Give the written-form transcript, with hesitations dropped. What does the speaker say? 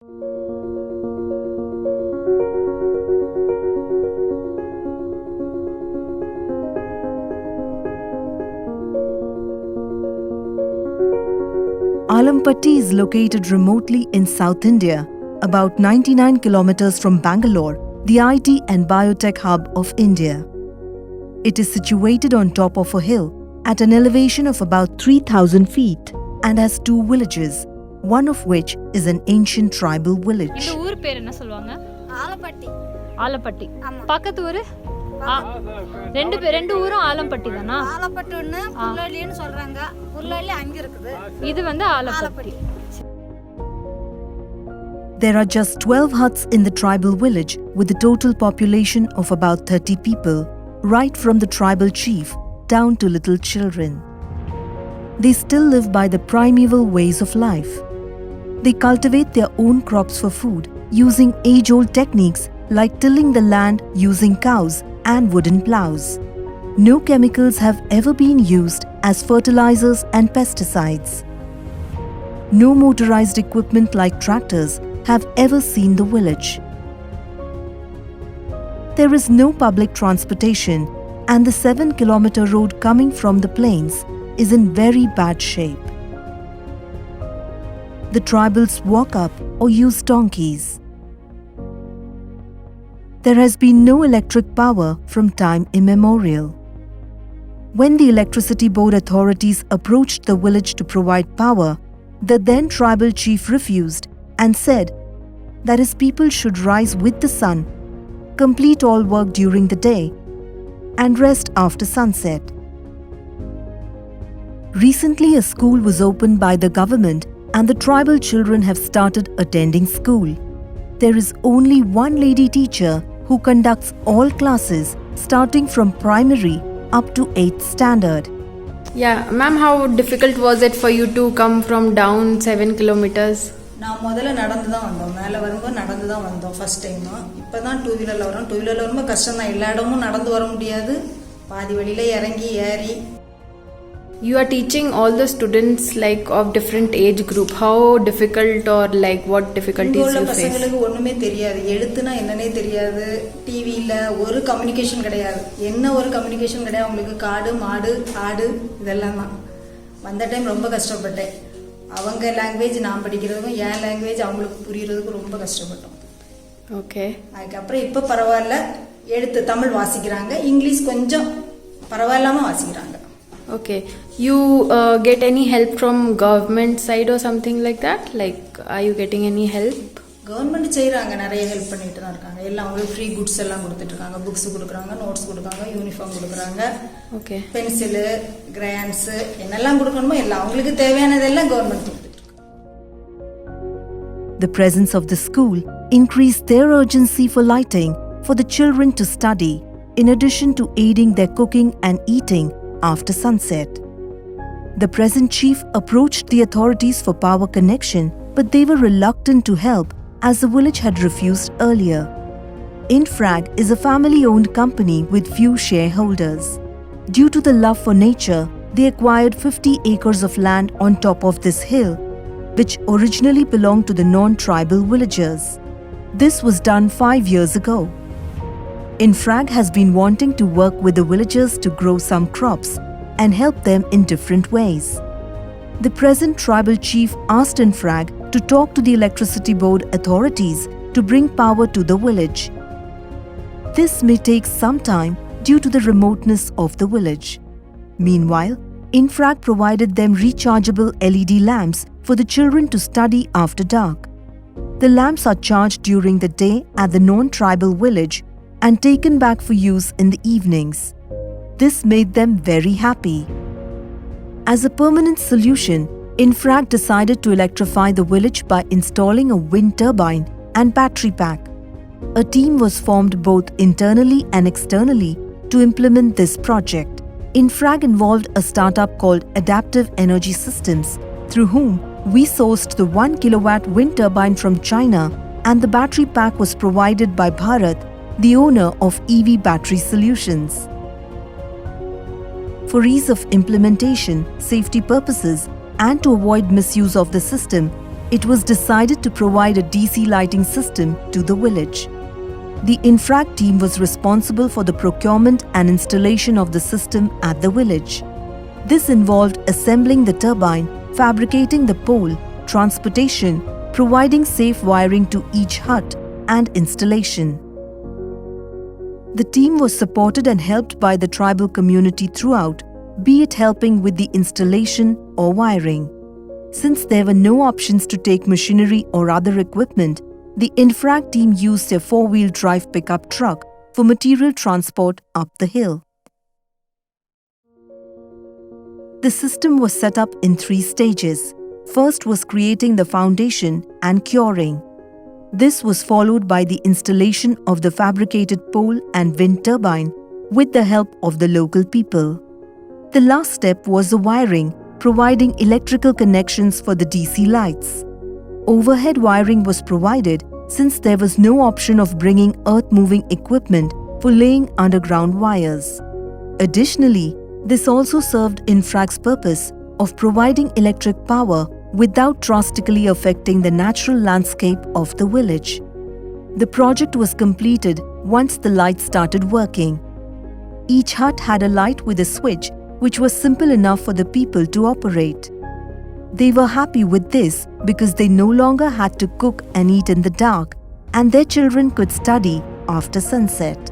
Alampatti is located remotely in South India, about 99 kilometers from Bangalore, the IT and biotech hub of India. It is situated on top of a hill at an elevation of about 3,000 feet and has two villages, one of which is an ancient tribal village. இந்த ஊர் பேர் என்ன சொல்வாங்க? ஆலப்பட்டி. ஆலப்பட்டி. ஆமா. பக்கத்து ஊரு? ரெண்டு ஊரும் ஆலம்பட்டி தானா? ஆலப்பட்டி ஒன்னு புல்லலின்னு சொல்றாங்க. புல்லலி அங்க இருக்குது. இது வந்து Alampatti. There are just 12 huts in the tribal village with a total population of about 30 people, right from the tribal chief down to little children. They still live by the primeval ways of life. They cultivate their own crops for food using age-old techniques like tilling the land using cows and wooden plows. No chemicals have ever been used as fertilizers and pesticides. No motorized equipment like tractors have ever seen the village. There is no public transportation, and the 7-kilometer road coming from the plains is in very bad shape. The tribals walk up or use donkeys. There has been no electric power from time immemorial. When the electricity board authorities approached the village to provide power, the then tribal chief refused and said that his people should rise with the sun, complete all work during the day, and rest after sunset. Recently, a school was opened by the government and the tribal children have started attending school. There is only one lady teacher who conducts all classes starting from primary up to 8th standard. Yeah, ma'am, how difficult was it for you to come from down 7 kilometers? நான் முதல்ல நடந்து தான் வந்தோம். மேலே வரும்போது நடந்து தான் வந்தோம் ஃபர்ஸ்ட் டைமும். இப்போ தான் டூ வீலரில் வரோம். டூ வீலரில் வரும்போது கஷ்டம் தான். எல்லா இடமும் நடந்து வர முடியாது. பாதி வழியில இறங்கி ஏறி. You are teaching all the students like of different age group. How difficult or like what difficulties you face? பசங்களுக்கு ஒண்ணுமே தெரியாது. எழுத்துனா என்னன்னே தெரியாது. டிவியில் ஒரு கம்யூனிகேஷன் கிடையாது. என்ன ஒரு கம்யூனிகேஷன் கிடையாது. அவங்களுக்கு காடு மாடு ஆடு இதெல்லாம் தான். வந்த டைம் ரொம்ப கஷ்டப்பட்டேன். அவங்க லாங்குவேஜ் நான் படிக்கிறதுக்கும் என் லாங்குவேஜ் அவங்களுக்கு புரியறதுக்கும் ரொம்ப கஷ்டப்பட்டோம். ஓகே. அதுக்கப்புறம் இப்போ பரவாயில்ல. எழுத்து தமிழ் வாசிக்கிறாங்க. இங்கிலீஷ் கொஞ்சம் பரவாயில்லாம வாசிக்கிறாங்க. Okay. You get any help from government side or something like that? Like, are you getting any help? Government செய்கிறாங்க. நிறைய ஹெல்ப் பண்ணிட்டு தான் இருக்காங்க. எல்லாம் அவங்களுக்கு ஃப்ரீ குட்ஸ் எல்லாம் கொடுத்துட்டு இருக்காங்க. புக்ஸ் கொடுக்குறாங்க, நோட்ஸ் கொடுக்குறாங்க, யூனிஃபார்ம் கொடுக்குறாங்க. ஓகே. பென்சிலு, கிரையான்ஸு என்னெல்லாம் கொடுக்கணுமோ எல்லாம் அவங்களுக்கு தேவையானதெல்லாம் கவர்மெண்ட் கொடுத்துட்டு இருக்கு. The presence of the school increased their urgency for lighting for the children to study, in addition to aiding their cooking and eating after sunset. The present chief approached the authorities for power connection, but they were reluctant to help as the village had refused earlier. Indfrag is a family-owned company with few shareholders. Due to the love for nature, they acquired 50 acres of land on top of this hill, which originally belonged to the non-tribal villagers. This was done 5 years ago. Indfrag has been wanting to work with the villagers to grow some crops and help them in different ways. The present tribal chief asked Indfrag to talk to the electricity board authorities to bring power to the village. This may take some time due to the remoteness of the village. Meanwhile, Indfrag provided them rechargeable LED lamps for the children to study after dark. The lamps are charged during the day at the non-tribal village and taken back for use in the evenings. This made them very happy. As a permanent solution, Indfrag decided to electrify the village by installing a wind turbine and battery pack. A team was formed both internally and externally to implement this project. Indfrag involved a startup called Adaptive Energy Systems, through whom we sourced the 1 kilowatt wind turbine from China, and the battery pack was provided by Bharat, the owner of EV Battery Solutions. For ease of implementation, safety purposes, and to avoid misuse of the system, it was decided to provide a DC lighting system to the village. The Indfrag team was responsible for the procurement and installation of the system at the village. This involved assembling the turbine, fabricating the pole, transportation, providing safe wiring to each hut, and installation. The team was supported and helped by the tribal community throughout, be it helping with the installation or wiring. Since there were no options to take machinery or other equipment, the Indfrag team used their four-wheel drive pickup truck for material transport up the hill. The system was set up in 3 stages. First was creating the foundation and curing. This was followed by the installation of the fabricated pole and wind turbine with the help of the local people. The last step was the wiring, providing electrical connections for the DC lights. Overhead wiring was provided since there was no option of bringing earth-moving equipment for laying underground wires. Additionally, this also served Indfrag's purpose of providing electric power without drastically affecting the natural landscape of the village. The project was completed once the lights started working. Each hut had a light with a switch, which was simple enough for the people to operate. They were happy with this because they no longer had to cook and eat in the dark, and their children could study after sunset.